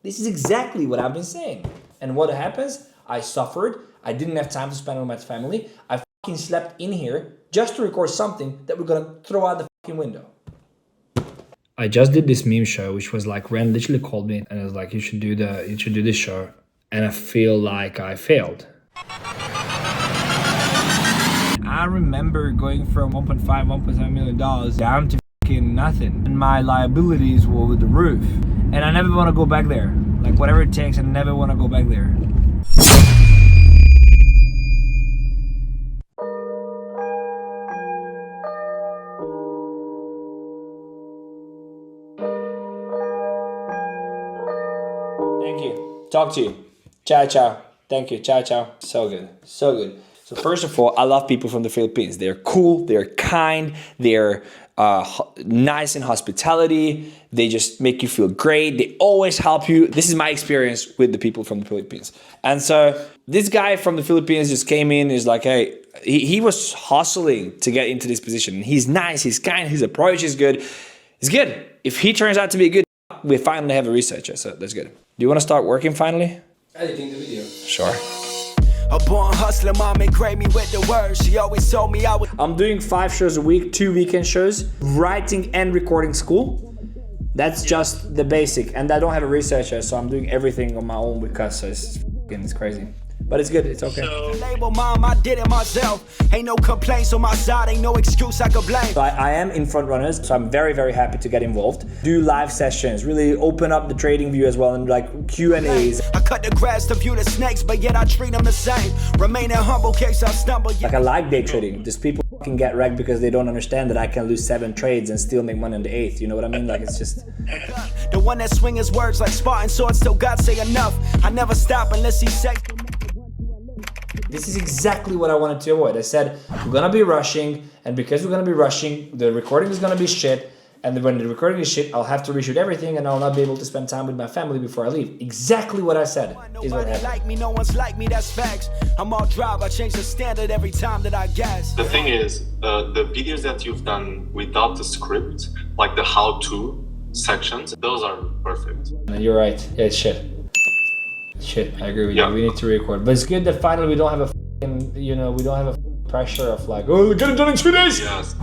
This is exactly what I've been saying. And what happens? I suffered. I didn't have time to spend with my family. I fucking slept in here just to record something that we're gonna throw out the fucking window. I just did this meme show, which was like, Ren literally called me and was like, you should do this show. And I feel like I failed. I remember going from $1.7 million down to fucking nothing. And my liabilities were with the roof. And I never want to go back there. Like whatever it takes, I never want to go back there. Thank you. Talk to you. Ciao, ciao. Thank you. Ciao, ciao. So good. So good. So first of all, I love people from the Philippines. They're cool. They're kind. They're nice in hospitality. They just make you feel great. They always help you. This is my experience with the people from the Philippines. And so this guy from the Philippines just came in. He's like, hey, he was hustling to get into this position. He's nice. He's kind. His approach is good. It's good. If he turns out to be good, we finally have a researcher. So that's good. Do you want to start working finally? Editing the video. Sure. A born hustler, mom engraved me with the words. She always told me I would. I'm doing 5 shows a week, 2 weekend shows, writing and recording school. That's just the basic. And I don't have a researcher, so I'm doing everything on my own because it's crazy. But it's good, it's okay. Label mom, I did it myself. Ain't no complaints on my side, ain't no excuse I could blame. So I am in front runners, so I'm very, very happy to get involved. Do live sessions, really open up the trading view as well, and like Q&As. I cut the grass to view the snakes, but yet I treat them the same. Remaining humble case I stumble. Like I like day trading. Just people can get wrecked because they don't understand that I can lose 7 trades and still make money on the 8th. You know what I mean? Like it's just... The one that swing his words like Spartan swords till God say enough. I never stop unless he say... This is exactly what I wanted to avoid. I said, we're gonna be rushing, and because we're gonna be rushing, the recording is gonna be shit, and when the recording is shit, I'll have to reshoot everything, and I'll not be able to spend time with my family before I leave. Exactly what I said is what happened. Like me, no one's like me, that's facts. I'm all drive, I change the standard every time that I gas. The thing is, the videos that you've done without the script, like the how-to sections, those are perfect. You're right. Yeah, it's shit. Shit, I agree with you. We need to record. But it's good that finally we don't have a fucking, we don't have a pressure of like, oh, get it done in 2 days! Yes.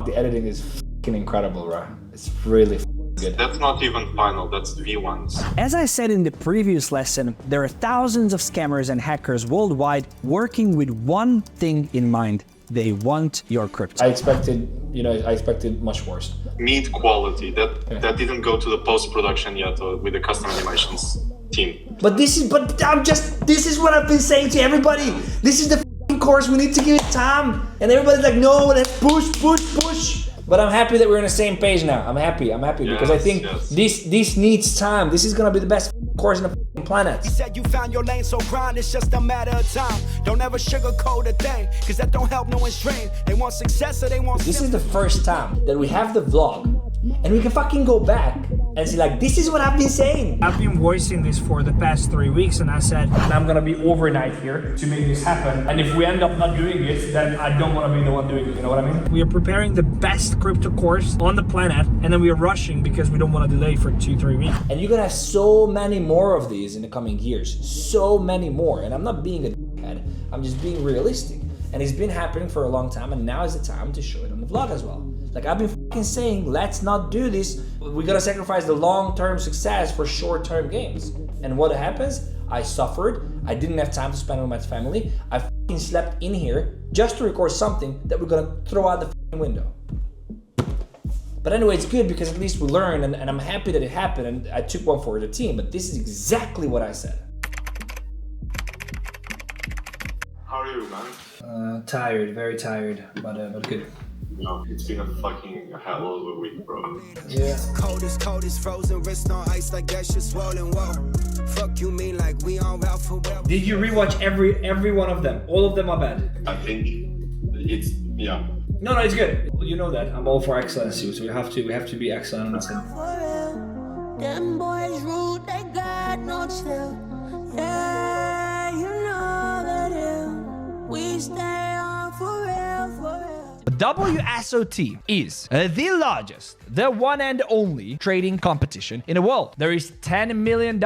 The editing is fucking incredible, bro. It's really good. That's not even final, that's V1s. As I said in the previous lesson, there are thousands of scammers and hackers worldwide working with one thing in mind. They want your crypto. I expected much worse. Meat quality, that didn't go to the post-production yet with the custom animations team. But this is what I've been saying to everybody. This is the fucking course, we need to give it time. And everybody's like, no, let's push. But I'm happy that we're on the same page now. I'm happy because I think this needs time. This is gonna be the best course in the planet. You said you found your lane, so grind, it's just a matter of time. Don't ever sugarcoat a thing, cause that don't help no one's dream. They want success or they want... This is the first time that we have the vlog and we can fucking go back and see like, this is what I've been saying. I've been voicing this for the past 3 weeks and I said, I'm gonna be overnight here to make this happen. And if we end up not doing it, then I don't wanna be the one doing it, you know what I mean? We are preparing the best crypto course on the planet and then we are rushing because we don't wanna delay for 2-3 weeks. And you're gonna have so many more of these in the coming years. So many more. And I'm not being a dickhead, I'm just being realistic. And it's been happening for a long time and now is the time to show it on the vlog as well. Like I've been fucking saying, let's not do this. We gotta sacrifice the long-term success for short-term gains. And what happens? I suffered. I didn't have time to spend with my family. I fucking slept in here just to record something that we're gonna throw out the fucking window. But anyway, it's good because at least we learn and I'm happy that it happened and I took one for the team, but this is exactly what I said. How are you, man? Tired, very tired, but good. No, it's been a fucking hell of a week, bro. Yeah. Cold as frozen, wrist on ice like that shit swollen, whoa. Fuck you mean like we on 𝗪𝗵𝗹𝗶. Did you rewatch every one of them? All of them are bad. I think it's, yeah. No, it's good. You know that. I'm all for excellence, so we have to be excellent. That's it. Them boys rude, they got no chill. Yeah, you know the deal. We stay on for real. WSOT is the largest, the one and only trading competition in the world. There is $10 million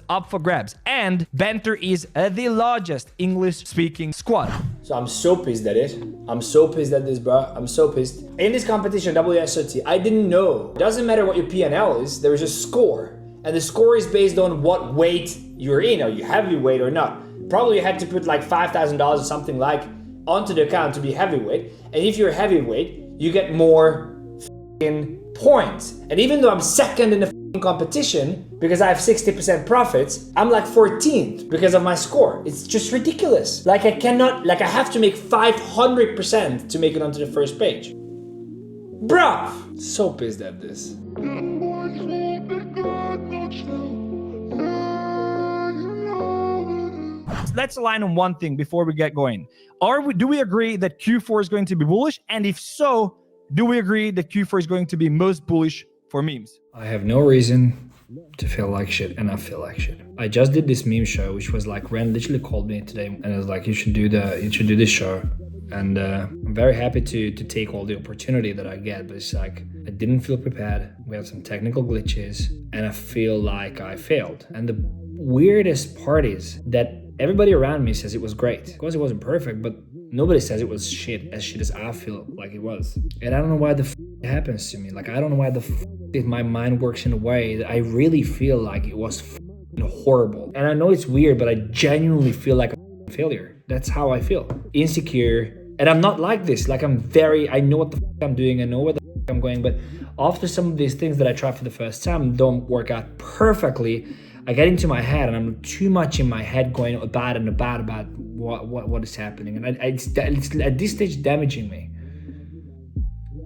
up for grabs, and Banter is the largest English-speaking squad. So I'm so pissed at it. I'm so pissed at this, bro. I'm so pissed. In this competition, WSOT, I didn't know. It doesn't matter what your P&L is, there is a score. And the score is based on what weight you're in. Are you heavyweight or not? Probably you had to put like $5,000 or something like onto the account to be heavyweight. And if you're heavyweight, you get more points. And even though I'm second in the competition, because I have 60% profits, I'm like 14th because of my score. It's just ridiculous. Like I have to make 500% to make it onto the first page. Bruh! So pissed at this. Let's align on one thing before we get going. Do we agree that Q4 is going to be bullish? And if so, do we agree that Q4 is going to be most bullish for memes? I have no reason to feel like shit, and I feel like shit. I just did this meme show, which was like, Ren literally called me today and was like, you should do this show. And I'm very happy to take all the opportunity that I get, but it's like, I didn't feel prepared. We have some technical glitches, and I feel like I failed. And the weirdest part is that everybody around me says it was great. Of course, it wasn't perfect, but nobody says it was shit as I feel like it was. And I don't know why the it happens to me. Like, I don't know why if my mind works in a way that I really feel like it was horrible. And I know it's weird, but I genuinely feel like a failure. That's how I feel. Insecure. And I'm not like this. Like, I know what the I'm doing. I know where the I'm going. But after some of these things that I try for the first time don't work out perfectly, I get into my head, and I'm too much in my head going about what is happening, and it's at this stage damaging me.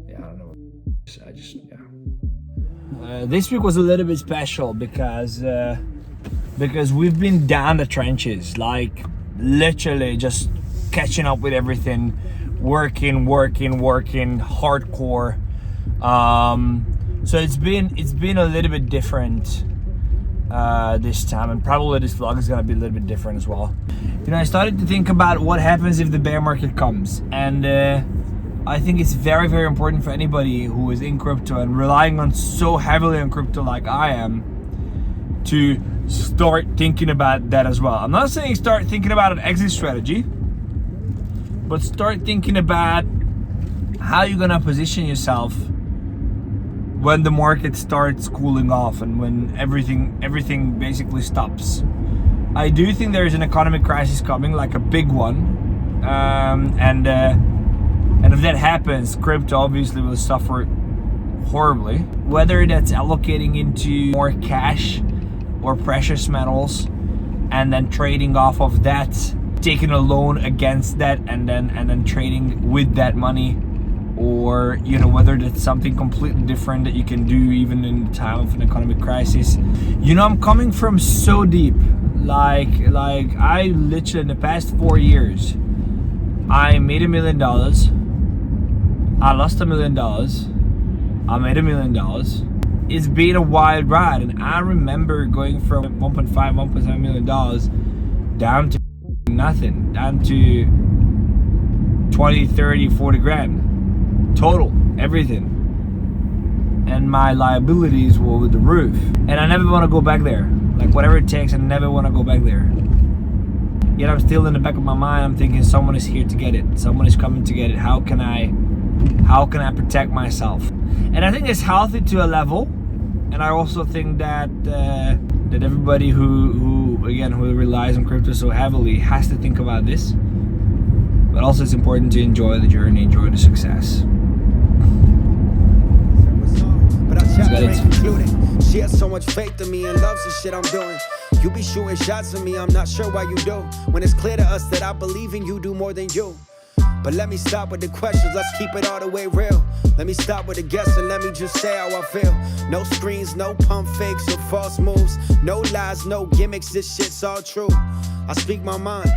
Yeah, I don't know. This week was a little bit special because we've been down the trenches, like literally just catching up with everything, working hardcore. So it's been a little bit different this time, and probably this vlog is gonna be a little bit different as well. You know, I started to think about what happens if the bear market comes, and I think it's very, very important for anybody who is in crypto and relying on so heavily on crypto like I am to start thinking about that as well. I'm not saying start thinking about an exit strategy, but start thinking about how you're gonna position yourself when the market starts cooling off and when everything basically stops. I do think there is an economic crisis coming, like a big one, and if that happens, crypto obviously will suffer horribly. Whether that's allocating into more cash or precious metals and then trading off of that, taking a loan against that and then trading with that money, or you know, whether that's something completely different that you can do even in the time of an economic crisis. You know, I'm coming from so deep. Like I literally, in the past 4 years, I made $1 million, I lost $1 million, I made $1 million. It's been a wild ride, and I remember going from $1.7 million down to nothing, down to 20, 30, 40 grand. Total, everything. And my liabilities were with the roof. And I never want to go back there. Like, whatever it takes, I never want to go back there. Yet I'm still in the back of my mind, I'm thinking someone is here to get it. Someone is coming to get it. How can I protect myself? And I think it's healthy to a level. And I also think that that everybody who relies on crypto so heavily has to think about this. But also it's important to enjoy the journey, enjoy the success. She has so much faith in me and loves the shit I'm doing. You be shooting shots at me, I'm not sure why you do. When it's clear to us that I believe in you do more than you. But let me stop with the questions, let's keep it all the way real. Let me stop with the guessing, let me just say how I feel. No screens, no pump fakes or false moves. No lies, no gimmicks, this shit's all true. I speak my mind,